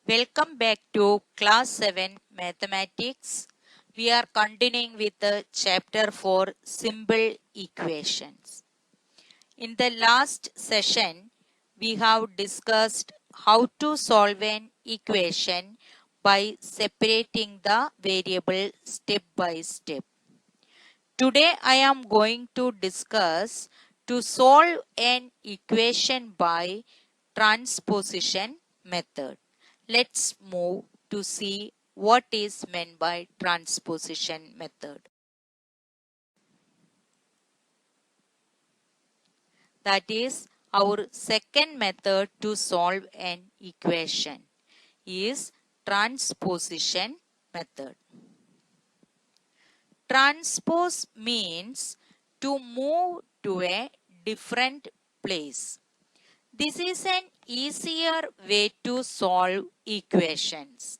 Welcome back to class 7 mathematics. We are continuing with the chapter 4 simple equations. In the last session, we have discussed how to solve an equation by separating the variable step by step. Today I am going to discuss to solve an equation by transposition method. Let's move to see what is meant by transposition method. That is our second method to solve an equation is transposition method. Transpose means to move to a different place. This is an easier way to solve equations.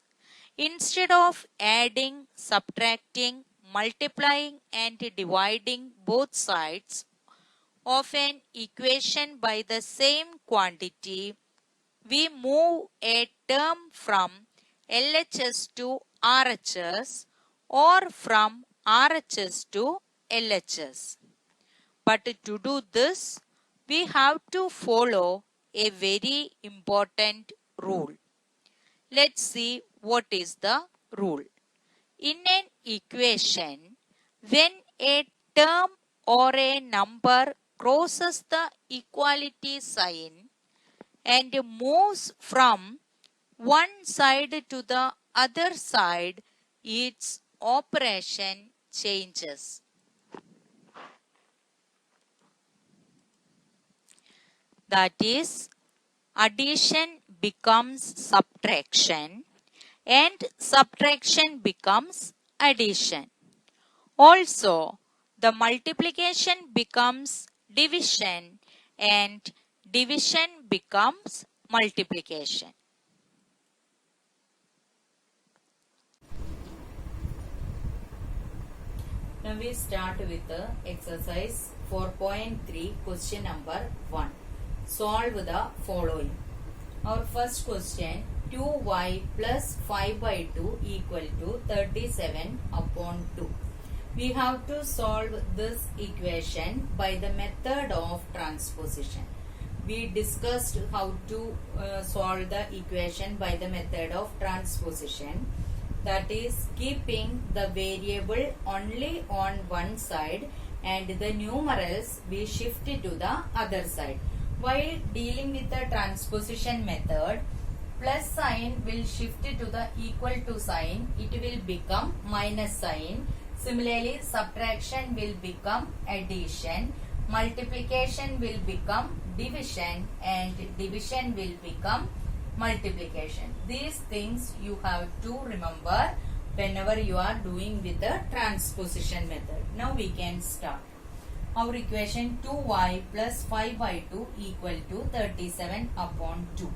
Instead of adding, subtracting, multiplying and dividing both sides of an equation by the same quantity, we move a term from LHS to RHS or from RHS to LHS. But to do this, we have to follow a very important rule. Let's see what is the rule. In an equation, when a term or a number crosses the equality sign and moves from one side to the other side, its operation changes. That is, addition becomes subtraction and subtraction becomes addition. Also, the multiplication becomes division and division becomes multiplication. Now we start with the exercise 4.3 question number 1. Solve the following. Our first question, 2y plus 5 by 2 equal to 37 upon 2. We have to solve this equation by the method of transposition. We discussed how to solve the equation by the method of transposition. That is keeping the variable only on one side and the numerals we shift to the other side. While dealing with the transposition method, plus sign will shift to the equal to sign. It will become minus sign. Similarly, subtraction will become addition. Multiplication will become division and division will become multiplication. These things you have to remember whenever you are doing with the transposition method. Now we can start. Our equation 2y plus 5 by 2 equal to 37 upon 2.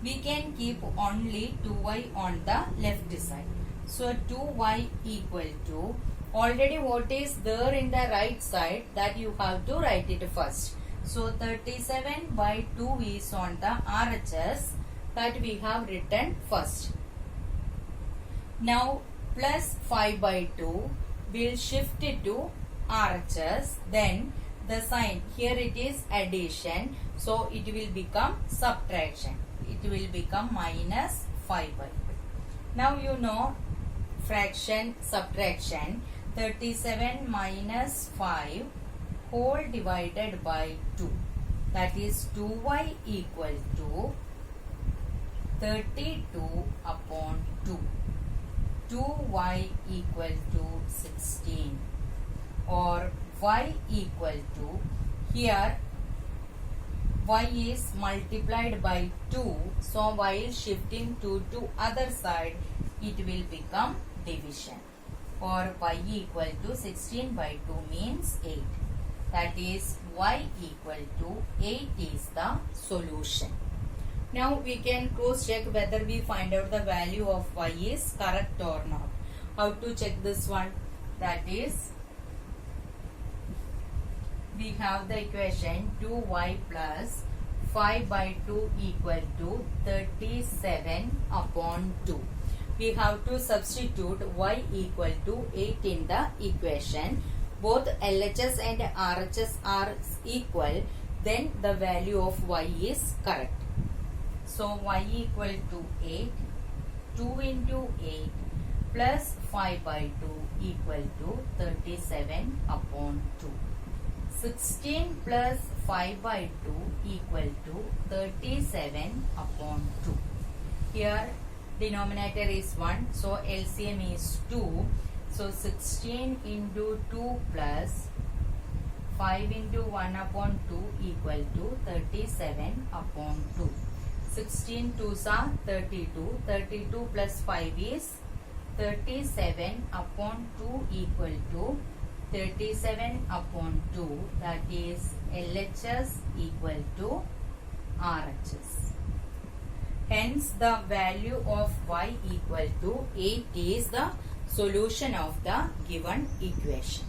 We can keep only 2y on the left side. So 2y equal to, already what is there in the right side, that you have to write it first. So 37 by 2 is on the RHS, that we have written first. Now plus 5 by 2 will shift it to RHS, then the sign, here it is addition, so it will become subtraction. It will become minus 5 by 2. Now you know fraction subtraction, 37 minus 5 whole divided by 2. That is 2y equal to 32 upon 2. 2y equal to 16. Or y equal to, here y is multiplied by 2, so while shifting to other side it will become division. Or y equal to 16 by 2 means 8. That is y equal to 8 is the solution. Now we can cross check whether we find out the value of y is correct or not. How to check this one? That is, we have the equation 2y plus 5 by 2 equal to 37 upon 2. We have to substitute y equal to 8 in the equation. Both LHS and RHS are equal, then the value of y is correct. So y equal to 8, 2 into 8 plus 5 by 2 equal to 37 upon 2. 16 plus 5 by 2 equal to 37 upon 2. Here denominator is 1, so LCM is 2. So 16 into 2 plus 5 into 1 upon 2 equal to 37 upon 2. 16 2s are 32. 32 plus 5 is 37 upon 2 equal to 37 upon 2, that is LHS equal to RHS. Hence the value of y equal to 8 is the solution of the given equation.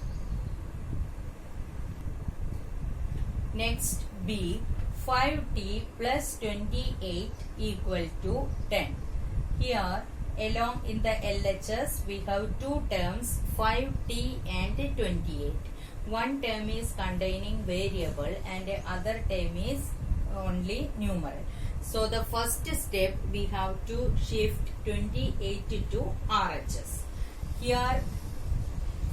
Next B, 5t plus 28 equal to 10. Here along in the LHS we have two terms, 5t and 28. One term is containing variable and the other term is only numeral. So the first step we have to shift 28 to RHS. Here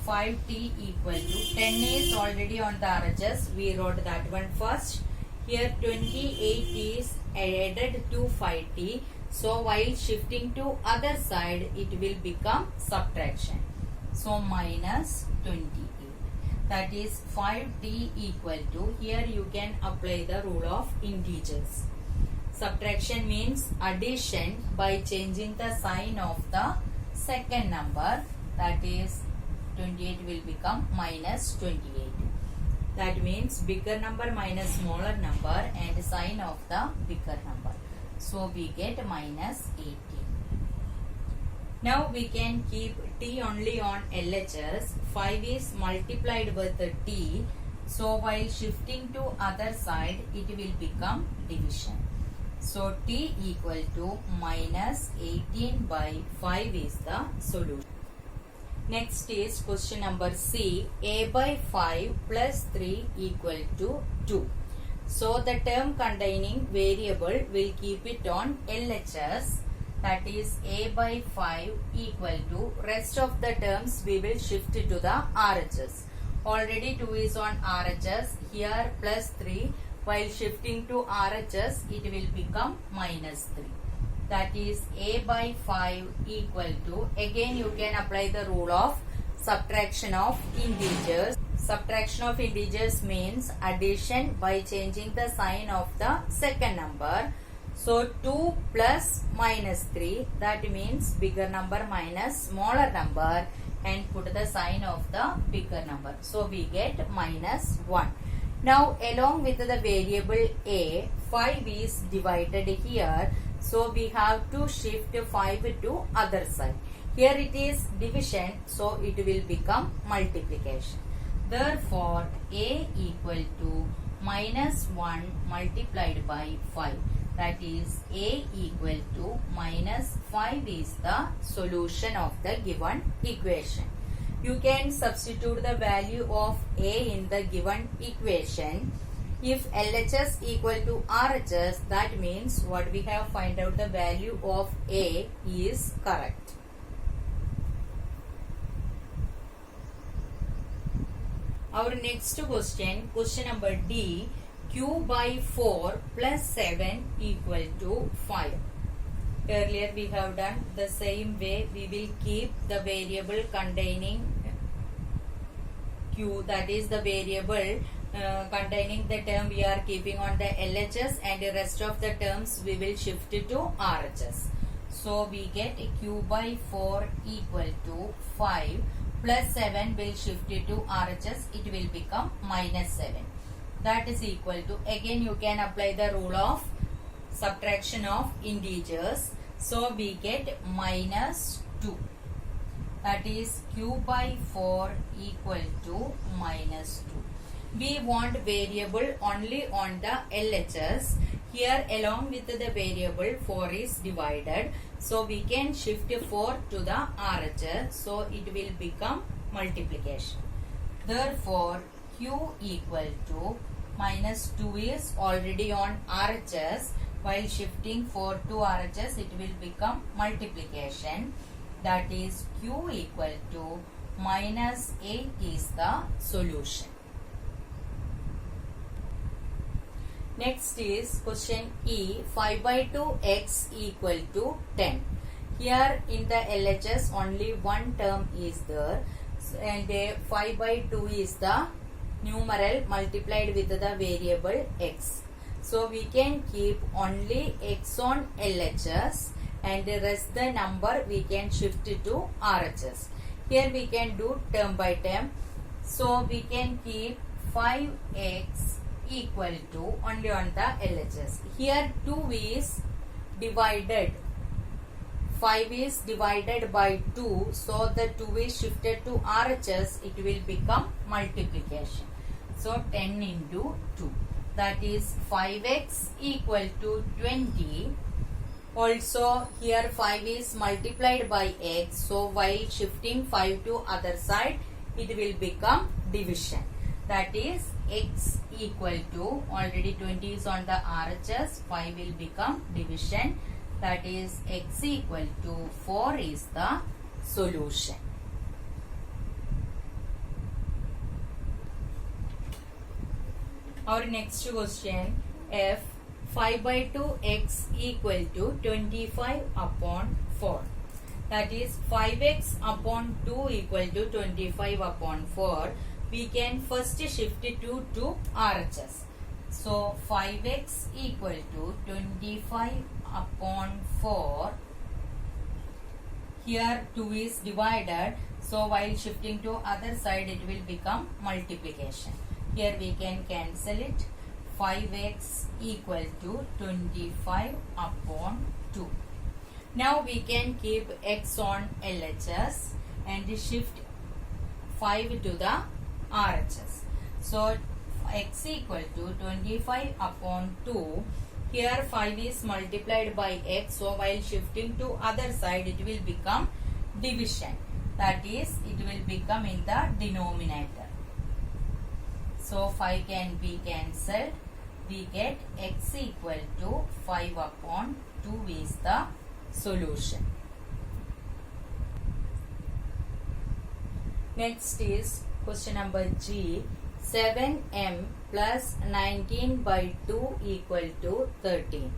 5t equal to 10 is already on the RHS. We wrote that one first. Here 28 is added to 5t. So while shifting to other side, it will become subtraction. So minus 28. That is 5t equal to, here you can apply the rule of integers. Subtraction means addition by changing the sign of the second number. That is 28 will become minus 28. That means bigger number minus smaller number and sign of the bigger number. So we get minus 18. Now we can keep t only on LHS. 5 is multiplied with t. So while shifting to other side, it will become division. So t equal to minus 18 by 5 is the solution. Next is question number C. A by 5 plus 3 equal to 2. So the term containing variable will keep it on LHS. That is a by 5 equal to, rest of the terms we will shift to the RHS. Already 2 is on RHS. Here plus 3. While shifting to RHS, it will become minus 3. That is a by 5 equal to, again you can apply the rule of subtraction of integers. Subtraction of integers means addition by changing the sign of the second number. So 2 plus minus 3, that means bigger number minus smaller number, and put the sign of the bigger number. So we get minus 1. Now along with the variable a, 5 is divided here. So we have to shift 5 to other side. Here it is division, so it will become multiplication. Therefore a equal to minus 1 multiplied by 5. That is a equal to minus 5 is the solution of the given equation. You can substitute the value of a in the given equation. If LHS equal to RHS, that means what we have find out the value of a is correct. Our next question, question number D, q by 4 plus 7 equal to 5. Earlier we have done the same way. We will keep the variable containing q, that is the variable containing the term we are keeping on the LHS, and the rest of the terms we will shift to RHS. So we get q by 4 equal to 5 plus 7 will shift it to RHS, it will become minus 7. That is equal to, again you can apply the rule of subtraction of integers. So we get minus 2. That is q by 4 equal to minus 2. We want variable only on the LHS. here along with the variable 4 is divided. So we can shift 4 to the RHS. So it will become multiplication. Therefore, Q equal to minus 2 is already on RHS. While shifting 4 to RHS, it will become multiplication. That is Q equal to minus 8 is the solution. Next is question E. 5 by 2 x equal to 10. Here in the LHS only one term is there, and 5 by 2 is the numeral multiplied with the variable x. So we can keep only x on LHS and the rest the number we can shift to RHS. Here we can do term by term. So we can keep 5x equal to only on the LHS. Here 2 is divided. 5 is divided by 2. So the 2 is shifted to RHS. It will become multiplication. So 10 into 2. That is 5x equal to 20. Also here 5 is multiplied by x. So while shifting 5 to other side, it will become division. That is x equal to, already 20 is on the RHS, 5 will become division. That is x equal to 4 is the solution. Our next question, F 5 by 2 x equal to 25 upon 4. That is 5x upon 2 equal to 25 upon 4. We can first shift 2 to RHS. So 5x equal to 25 upon 4. Here 2 is divided. So while shifting to other side, it will become multiplication. Here we can cancel it. 5x equal to 25 upon 2. Now we can keep x on LHS and shift 5 to the RHS. So x equal to 25 upon 2. Here 5 is multiplied by x. So while shifting to other side, it will become division. That is, it will become in the denominator. So 5 can be cancelled. We get x equal to 5 upon 2 is the solution. Next is question number G. 7m plus 19 by 2 equal to 13.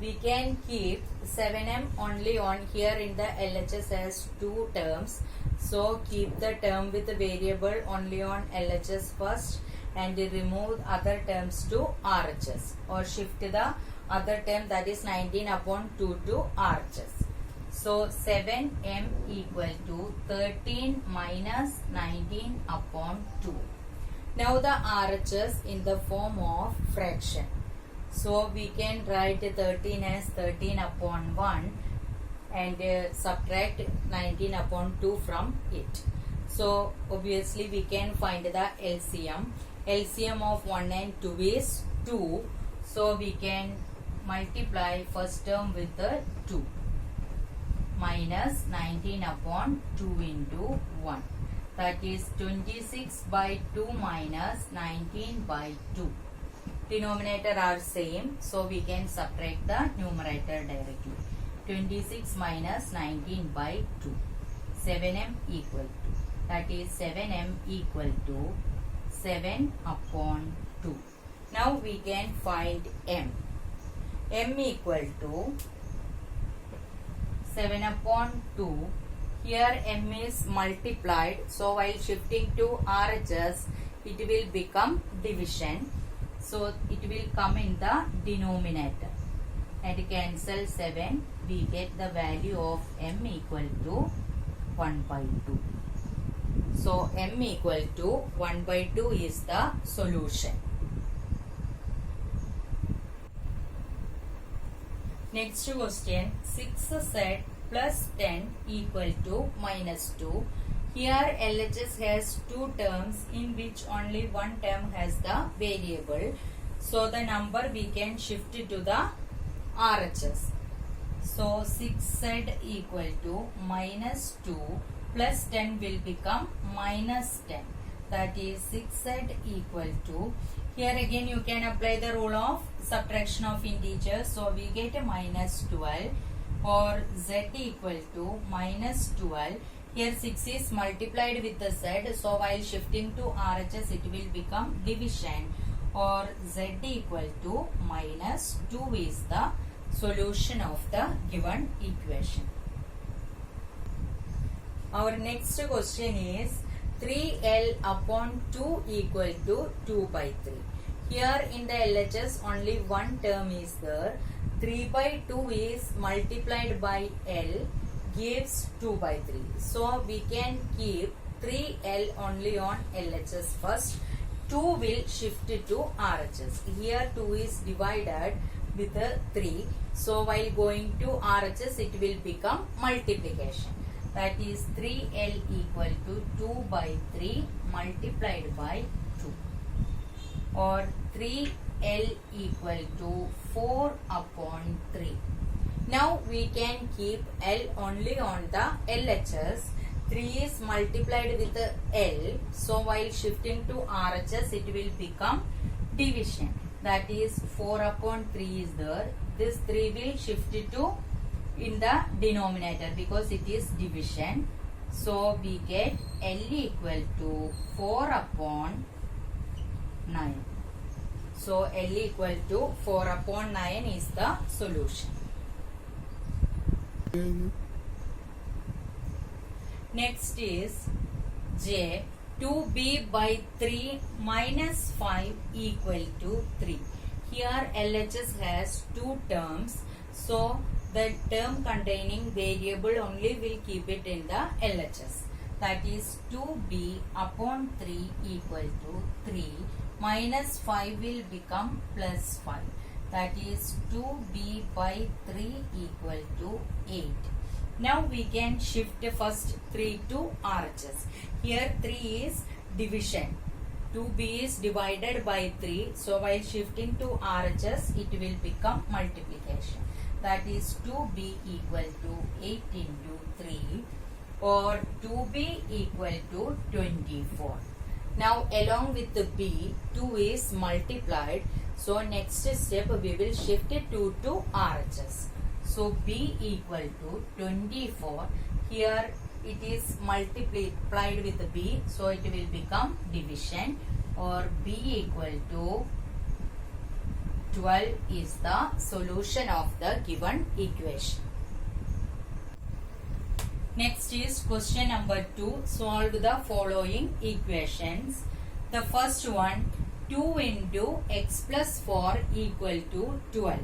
We can keep 7m only on here in the LHS as 2 terms. So keep the term with the variable only on LHS first and remove other terms to RHS, or shift the other term, that is 19 upon 2 to RHS. So 7m equal to 13 minus 19 upon 2. Now the RHS in the form of fraction. So we can write 13 as 13 upon 1 and subtract 19 upon 2 from it. So obviously we can find the LCM. LCM of 1 and 2 is 2. So we can multiply first term with the 2. Minus 19 upon 2 into 1. That is 26 by 2 minus 19 by 2. Denominator are same. So we can subtract the numerator directly. 26 minus 19 by 2. 7m equal to. That is 7m equal to 7 upon 2. Now we can find m. M equal to 7 upon 2. Here m is multiplied. So while shifting to RHS, it will become division. So it will come in the denominator. And cancel 7. We get the value of m equal to 1 by 2. So m equal to 1 by 2 is the solution. Next question, 6z plus 10 equal to minus 2. Here LHS has 2 terms in which only one term has the variable. So the number we can shift to the RHS. So 6z equal to minus 2 plus 10 will become minus 10. That is 6z equal to, here again you can apply the rule of subtraction of integers. So we get a minus 12 or z equal to minus 12. Here 6 is multiplied with the z. So while shifting to RHS it will become division, or z equal to minus 2 is the solution of the given equation. Our next question is 3L upon 2 equal to 2 by 3. Here in the LHS only one term is there. 3 by 2 is multiplied by L gives 2 by 3. So we can keep 3L only on LHS first. 2 will shift to RHS. Here 2 is divided with the 3. So while going to RHS it will become multiplication. That is 3L equal to 2 by 3 multiplied by 2. Or 3L equal to 4 upon 3. Now we can keep L only on the LHS. 3 is multiplied with the L. So while shifting to RHS it will become division. That is 4 upon 3 is there. This 3 will shift to in the denominator because it is division. So we get L equal to 4 upon 9. So L equal to 4 upon 9 is the solution. Next is J. 2b by 3 minus 5 equal to 3. Here LHS has two terms. So the term containing variable only will keep it in the LHS. That is 2b upon 3 equal to 3 minus 5 will become plus 5. That is 2b by 3 equal to 8. Now we can shift first 3 to RHS. Here 3 is division. 2b is divided by 3. So while shifting to RHS it will become multiplication. That is 2b equal to 8 into 3 or 2b equal to 24. Now along with the b, 2 is multiplied. So next step we will shift 2 to RHS. So b equal to 24. Here it is multiplied with the b. So it will become division, or b equal to 12 is the solution of the given equation. Next is question number 2. Solve the following equations. The first one, 2 into x plus 4 equal to 12.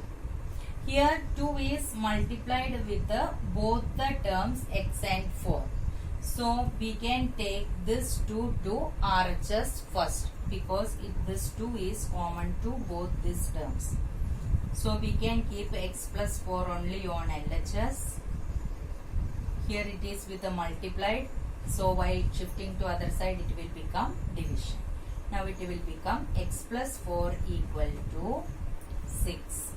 Here 2 is multiplied with both the terms x and 4. So we can take this 2 to RHS first because this 2 is common to both these terms. So we can keep x plus 4 only on LHS. Here it is with the multiplied. So while shifting to other side it will become division. Now it will become x plus 4 equal to 6.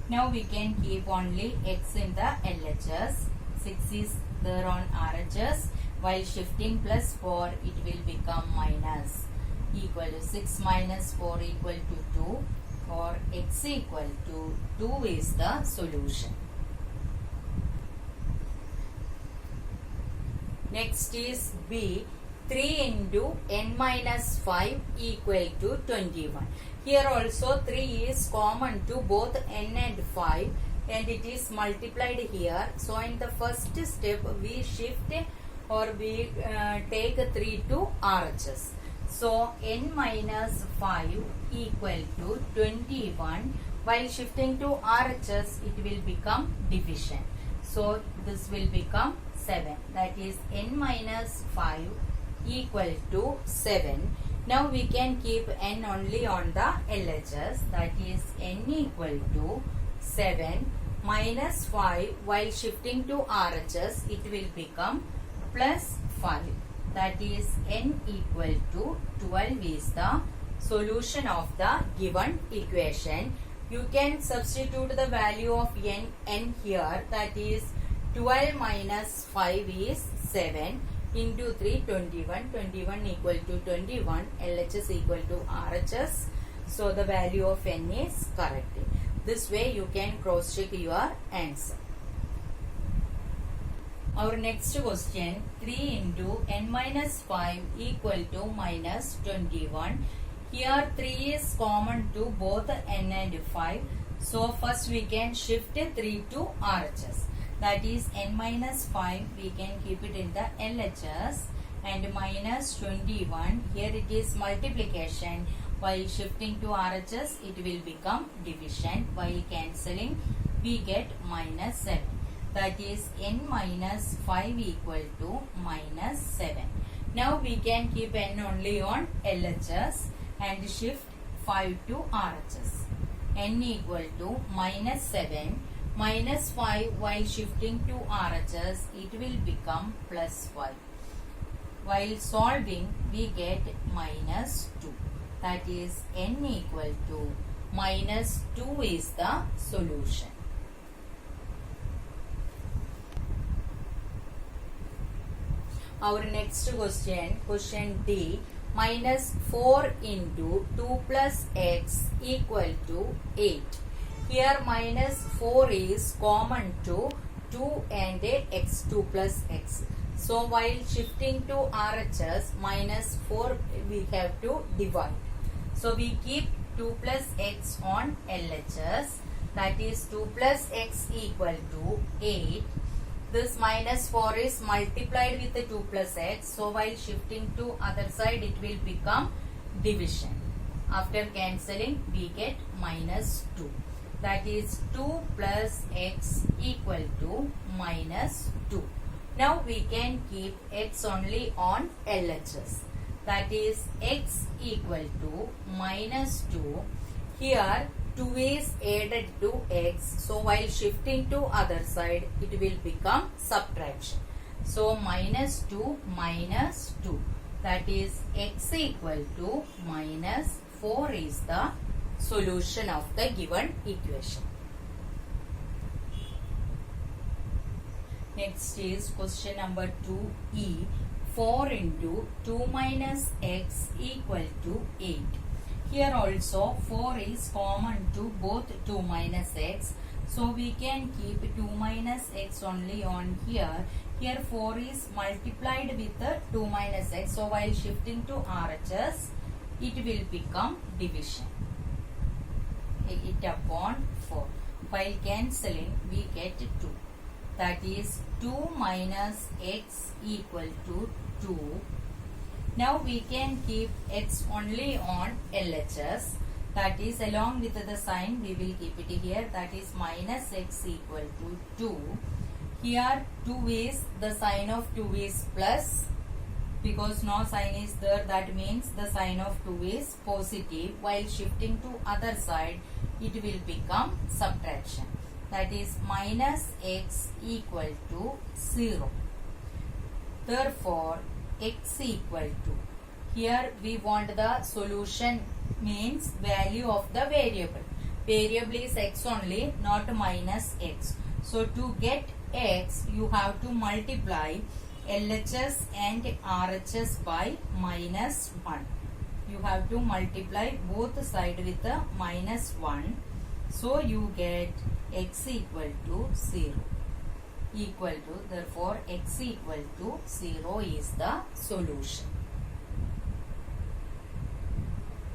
Now we can keep only x in the LHS. 6 is there on RHS. While shifting plus 4 it will become minus, equal to 6 minus 4 equal to 2, or x equal to 2 is the solution. Next is B. 3 into n minus 5 equal to 21. Here also 3 is common to both n and 5 and it is multiplied here. So in the first step we shift or we take 3 to RHS. So n minus 5 equal to 21. While shifting to RHS it will become division. So this will become 7. That is n minus 5 equal to 7. Now we can keep n only on the LHS. That is n equal to 7 minus 5. While shifting to RHS it will become plus 5. That is n equal to 12 is the solution of the given equation. You can substitute the value of n here, that is 12 minus 5 is 7 into 3 21, 21 equal to 21, LHS equal to RHS. So the value of n is correct. This way you can cross check your answer. Our next question, 3 into n minus 5 equal to minus 21. Here 3 is common to both n and 5. So first we can shift 3 to RHS. That is n minus 5 we can keep it in the LHS, and minus 21, here it is multiplication. While shifting to RHS it will become division. While cancelling we get minus 7. That is n minus 5 equal to minus 7. Now we can keep n only on LHS and shift 5 to RHS. N equal to minus 7 minus 5, while shifting to RHS it will become plus 5. While solving we get minus 2. That is n equal to minus 2 is the solution. Our next question, question D, minus 4 into 2 plus x equal to 8. Here minus 4 is common to 2 and x, 2 plus x. So while shifting to RHS, minus 4 we have to divide. So we keep 2 plus x on LHS, that is 2 plus x equal to 8. This minus 4 is multiplied with the 2 plus x. So while shifting to other side it will become division. After cancelling we get minus 2. That is 2 plus x equal to minus 2. Now we can keep x only on LHS. That is x equal to minus 2. Here 2 is added to x. So while shifting to other side it will become subtraction. So minus 2 minus 2. That is x equal to minus 4 is the solution of the given equation. Next is question number 2e. 4 into 2 minus x equal to 8. Here also 4 is common to both 2 minus x. So we can keep 2 minus x only on here. Here 4 is multiplied with the 2 minus x. So while shifting to RHS it will become division. 8 upon 4. While cancelling we get 2. That is 2 minus x equal to 2. Now we can keep x only on LHS. That is along with the sign we will keep it here. That is minus x equal to 2. Here 2 is, the sign of 2 is plus. Because no sign is there, that means the sign of 2 is positive. While shifting to other side it will become subtraction. That is minus x equal to 0. Therefore x equal to, here we want the solution, means value of the variable. Variable is x only, not minus x. So to get x you have to multiply LHS and RHS by minus 1. You have to multiply both sides with the minus 1. So you get x equal to 0. Equal to, therefore x equal to 0 is the solution.